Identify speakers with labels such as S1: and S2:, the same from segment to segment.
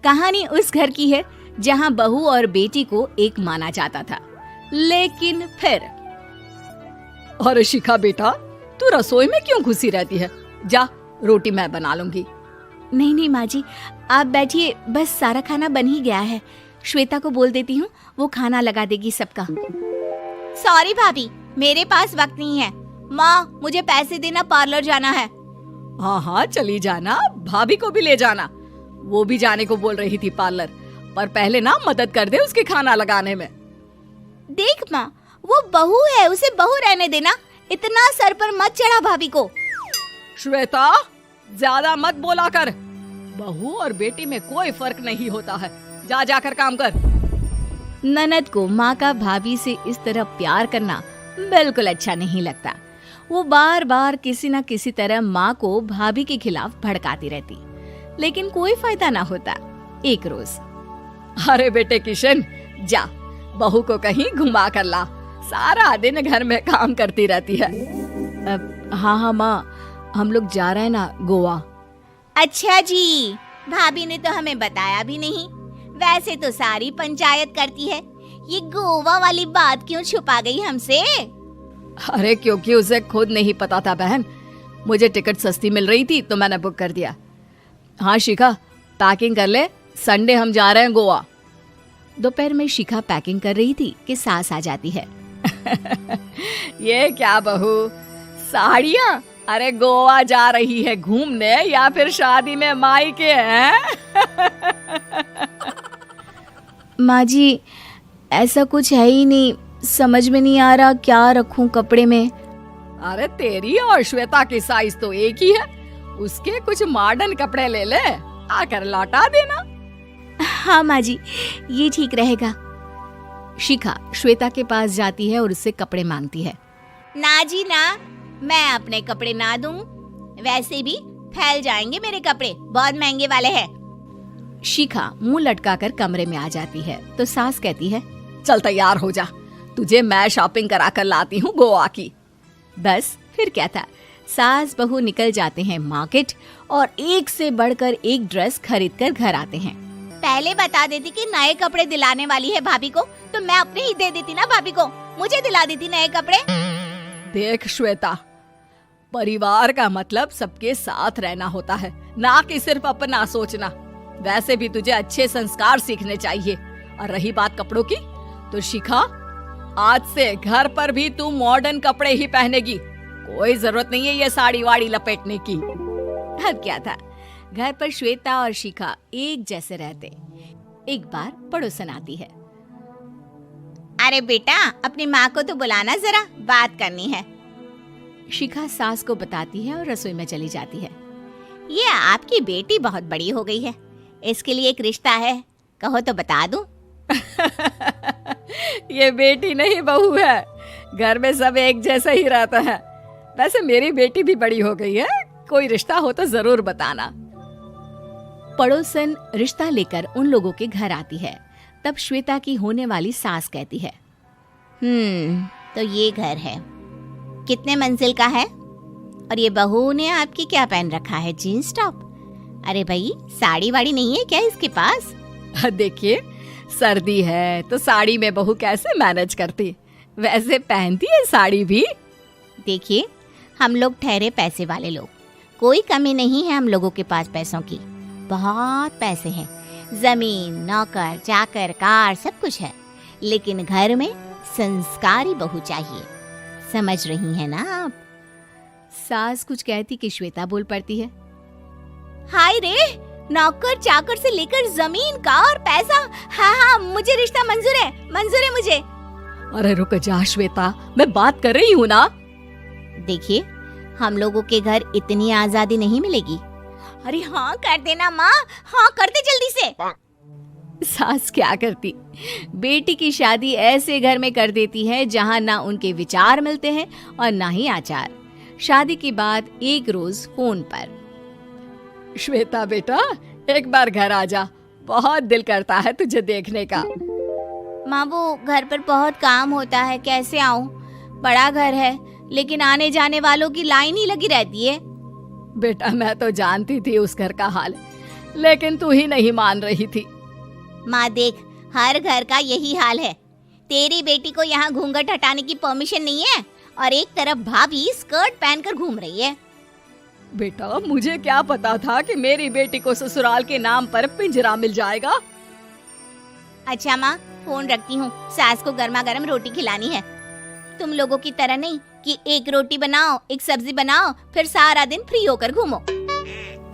S1: कहानी उस घर की है जहाँ बहू और बेटी को एक माना जाता था, लेकिन फिर।
S2: अरे शिखा बेटा, तू रसोई में क्यों घुसी रहती है? जा, रोटी मैं बना लूंगी।
S1: नहीं नहीं माँ जी, आप बैठिए, बस सारा खाना बन ही गया है। श्वेता को बोल देती हूँ, वो खाना लगा देगी सबका। सॉरी भाभी, मेरे पास वक्त नहीं है। माँ, मुझे पैसे देना, पार्लर जाना है।
S2: हाँ हाँ चली जाना, भाभी को भी ले जाना। वो भी जाने को बोल रही थी पार्लर, पर पहले ना मदद कर दे उसके खाना लगाने में।
S1: देख माँ, वो बहू है, उसे बहू रहने देना, इतना सर पर मत चढ़ा भाभी को।
S2: श्वेता, ज्यादा मत बोला कर। बहू और बेटी में कोई फर्क नहीं होता है। जा जाकर काम कर।
S1: ननद को माँ का भाभी से इस तरह प्यार करना बिल्कुल अच्छा नहीं लगता। वो बार बार किसी न किसी तरह माँ को भाभी के खिलाफ भड़काती रहती, लेकिन कोई फायदा ना होता। एक रोज,
S2: अरे बेटे किशन, जा बहू को कहीं घुमा कर ला, सारा दिन घर में काम करती रहती है।
S1: हाँ हाँ माँ, हम लोग जा रहे हैं ना गोवा। अच्छा जी, भाभी ने तो हमें बताया भी नहीं। वैसे तो सारी पंचायत करती है, ये गोवा वाली बात क्यों छुपा गई हमसे?
S2: अरे क्योंकि उसे खुद नहीं पता था बहन। मुझे टिकट सस्ती मिल रही थी तो मैंने बुक कर दिया। हाँ शिखा, पैकिंग कर ले, संडे हम जा रहे हैं गोवा।
S1: दोपहर में शिखा पैकिंग कर रही थी कि सास आ जाती है।
S2: ये क्या बहू, साड़ियाँ? अरे गोवा जा रही है घूमने या फिर शादी में मायके हैं?
S1: माँ जी, ऐसा कुछ है ही नहीं, समझ में नहीं आ रहा क्या रखूं कपड़े में।
S2: अरे तेरी और श्वेता की साइज तो एक ही है, उसके कुछ मॉडर्न कपड़े ले ले, आकर लौटा देना।
S1: हाँ माँ जी, ये ठीक रहेगा। शिखा श्वेता के पास जाती है और उससे कपड़े मांगती है। ना जी ना, मैं अपने कपड़े ना दूं, वैसे भी फैल जाएंगे मेरे कपड़े, बहुत महंगे वाले हैं। शिखा मुंह लटकाकर कमरे में आ जाती है तो सास कहती है,
S2: चल तैयार हो जा, तुझे मैं शॉपिंग करा कर लाती हूँ गोवा की।
S1: बस फिर क्या था, सास बहू निकल जाते हैं मार्केट और एक से बढ़कर एक ड्रेस खरीद कर घर आते हैं। पहले बता देती कि नए कपड़े दिलाने वाली है भाभी को, तो मैं अपने ही दे देती ना भाभी को, मुझे दिला देती नए कपड़े।
S2: देख श्वेता, परिवार का मतलब सबके साथ रहना होता है, ना कि सिर्फ अपना सोचना। वैसे भी तुझे अच्छे संस्कार सीखने चाहिए। और रही बात कपड़ों की, तो शिखा, आज से घर पर भी तू मॉडर्न कपड़े ही पहनेगी। कोई जरूरत नहीं है ये साड़ी वाड़ी लपेटने की।
S1: अब क्या था, घर पर श्वेता और शिखा एक जैसे रहते। एक बार पड़ोसन आती है। अरे बेटा, अपनी माँ को तो बुलाना, जरा बात करनी है। शिखा सास को बताती है और रसोई में चली जाती है। ये आपकी बेटी बहुत बड़ी हो गई है, इसके लिए एक रिश्ता है, कहो तो बता दूं।
S2: ये बेटी नहीं बहू है, घर में सब एक जैसा ही रहता है। वैसे मेरी बेटी भी बड़ी हो गई है, कोई रिश्ता हो तो जरूर बताना।
S1: पड़ोसन रिश्ता लेकर उन लोगों के घर आती है। तब श्वेता की होने वाली सास कहती है, तो ये घर है, कितने मंजिल का है? और ये बहू ने आपकी क्या पहन रखा है, जीन्स टॉप? अरे भाई, साड़ी वाड़ी नहीं है क्या इसके पास?
S2: देखिए, सर्दी है तो साड़ी में बहू कैसे मैनेज करती, वैसे पहनती है साड़ी भी।
S1: देखिए, हम लोग ठहरे पैसे वाले लोग, कोई कमी नहीं है हम लोगों के पास पैसों की, बहुत पैसे हैं, जमीन, नौकर चाकर, कार, सब कुछ है, लेकिन घर में संस्कारी बहू चाहिए। समझ रही हैं ना आप? सास कुछ कहती कि श्वेता बोल पड़ती है, हाय रे, नौकर चाकर से लेकर जमीन, कार, पैसा, हाँ, मुझे रिश्ता मंजूर है मुझे।
S2: अरे रुक जा श्वेता, मैं बात कर रही हूँ ना।
S1: देखिए, हम लोगों के घर इतनी आजादी नहीं मिलेगी। अरे हाँ कर देना माँ, हाँ कर दे जल्दी से। सास क्या करती, बेटी की शादी ऐसे घर में कर देती है जहाँ ना उनके विचार मिलते हैं और ना ही आचार। शादी के बाद एक रोज फोन पर,
S2: श्वेता बेटा, एक बार घर आ जा, बहुत दिल करता है तुझे देखने का।
S1: माँ, वो घर पर बहुत काम होता है, कैसे आऊँ? बड़ा घर है, लेकिन आने जाने वालों की लाइन ही लगी रहती है।
S2: बेटा, मैं तो जानती थी उस घर का हाल, लेकिन तू ही नहीं मान रही थी।
S1: माँ देख, हर घर का यही हाल है। तेरी बेटी को यहाँ घूंघट हटाने की परमिशन नहीं है और एक तरफ भाभी स्कर्ट पहनकर घूम रही है।
S2: बेटा, मुझे क्या पता था कि मेरी बेटी को ससुराल के नाम पर पिंजरा मिल जाएगा।
S1: अच्छा माँ, फोन रखती हूँ, सास को गर्मा गर्म रोटी खिलानी है। तुम लोगों की तरह नहीं कि एक रोटी बनाओ, एक सब्जी बनाओ, फिर सारा दिन फ्री होकर घूमो।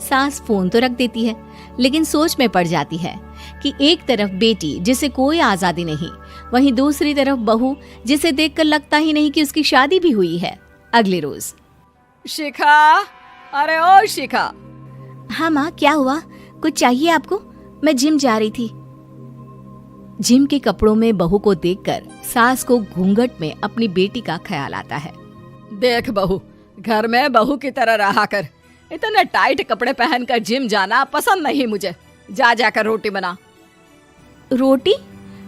S1: सास फोन तो रख देती है, लेकिन सोच में पड़ जाती है कि एक तरफ बेटी जिसे कोई आजादी नहीं, वहीं दूसरी तरफ बहू जिसे देखकर लगता ही नहीं कि उसकी शादी भी हुई है। अगले रोज।
S2: शिखा, अरे ओ शिखा।
S1: हाँ माँ, क्या हुआ? कुछ चाहिए आपको? मैं जिम जा रही थी। जिम के कपड़ों में बहू को देखकर सास को घूंघट में अपनी बेटी का ख्याल आता है।
S2: देख बहू, घर में बहू की तरह रहा कर। इतने टाइट कपड़े पहनकर जिम जाना पसंद नहीं मुझे। जा जाकर रोटी बना।
S1: रोटी?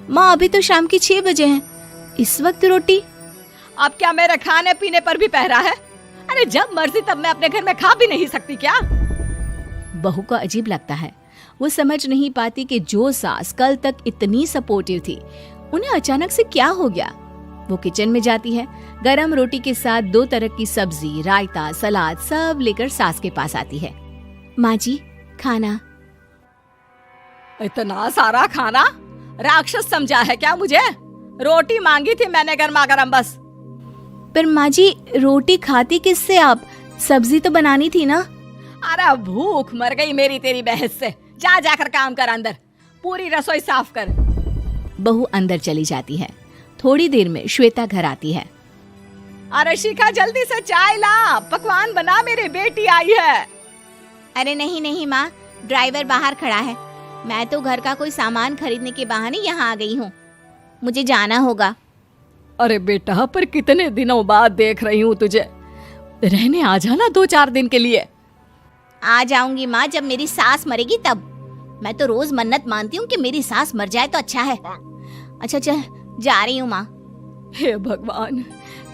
S1: माँ, अभी तो शाम की 6 बजे हैं, इस वक्त रोटी?
S2: अब क्या मेरे खाने पीने पर भी पहरा है? अरे जब मर्जी तब मैं अपने घर में खा भी नहीं सकती क्या?
S1: बहू को अजीब लगता है। वो समझ नहीं पाती कि जो सास कल तक इतनी सपोर्टिव थी, उन्हें अचानक से क्या हो गया। वो किचन में जाती है, गरम रोटी के साथ 2 तरह की सब्जी, रायता, सलाद सब लेकर सास के पास आती है। माँ जी, खाना।
S2: इतना सारा खाना? राक्षस समझा है क्या मुझे? रोटी मांगी थी मैंने गर्मा गर्म बस।
S1: पर माँ जी, रोटी खाती किससे आप? सब्जी तो बनानी थी ना।
S2: अरे भूख मर गई मेरी तेरी बहस से। जा जाकर काम कर, अंदर पूरी रसोई साफ कर।
S1: बहू अंदर चली जाती है। थोड़ी देर में श्वेता घर आती है।
S2: अरे शिखा, जल्दी से चाय ला, पकवान बना, मेरी बेटी आई है।
S1: अरे नहीं नहीं माँ, ड्राइवर बाहर खड़ा है। मैं तो घर का कोई सामान खरीदने के बहाने यहाँ आ गई हूँ, मुझे जाना होगा।
S2: अरे बेटा, पर कितने दिनों बाद देख रही हूँ तुझे, रहने आ जाना 2-4 दिन के लिए।
S1: आ जाऊंगी माँ, जब मेरी सास मरेगी तब। मैं तो रोज मन्नत मानती हूँ कि मेरी सास मर जाए तो अच्छा है। अच्छा चल, जा रही हूँ माँ।
S2: हे भगवान,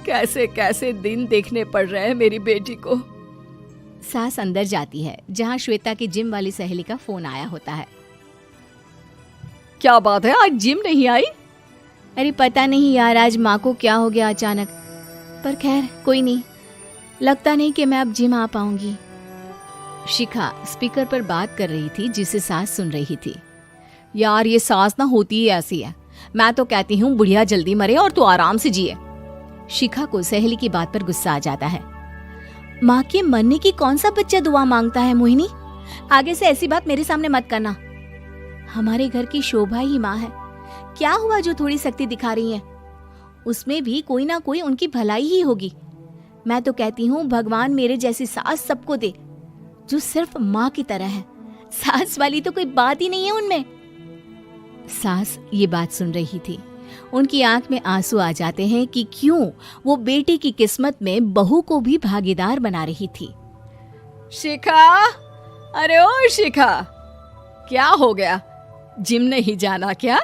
S2: कैसे कैसे दिन देखने पड़ रहे हैं मेरी बेटी को।
S1: सास अंदर जाती है, जहाँ श्वेता की जिम वाली सहेली का फोन आया होता है।
S2: क्या बात है, आज जिम नहीं आई?
S1: अरे पता नहीं यार, आज माँ को क्या हो गया अचानक। पर खैर कोई नहीं, लगता नहीं कि मैं अब जिम आ पाऊंगी। शिखा स्पीकर पर बात कर रही थी, जिसे सास सुन रही थी।
S2: यार ये सास ना होती ही ऐसी है। मैं तो कहती हूँ बुढ़िया जल्दी मरे और तू आराम से जिए।
S1: शिखा को सहेली की बात पर गुस्सा आ जाता है। माँ के मरने की कौन सा बच्चा दुआ मांगता है मोहिनी? आगे से ऐसी बात मेरे सामने मत करना। हमारे घर की शोभा ही माँ है। क्या हुआ जो थोड़ी सख्ती दिखा रही है? उसमें भी कोई ना कोई उनकी भलाई ही होगी। मैं तो कहती हूँ भगवान मेरे जैसी सास सबको दे, जो सिर्फ माँ की तरह है। सास वाली तो कोई बात ही नहीं है उनमें। सास ये बात सुन रही थी। उनकी आंख में आंसू आ जाते हैं कि क्यों वो बेटी की किस्मत में बहू को भी भागीदार बना रही थी।
S2: शिखा, अरे ओ शिखा, क्या हो गया? जिम नहीं जाना क्या?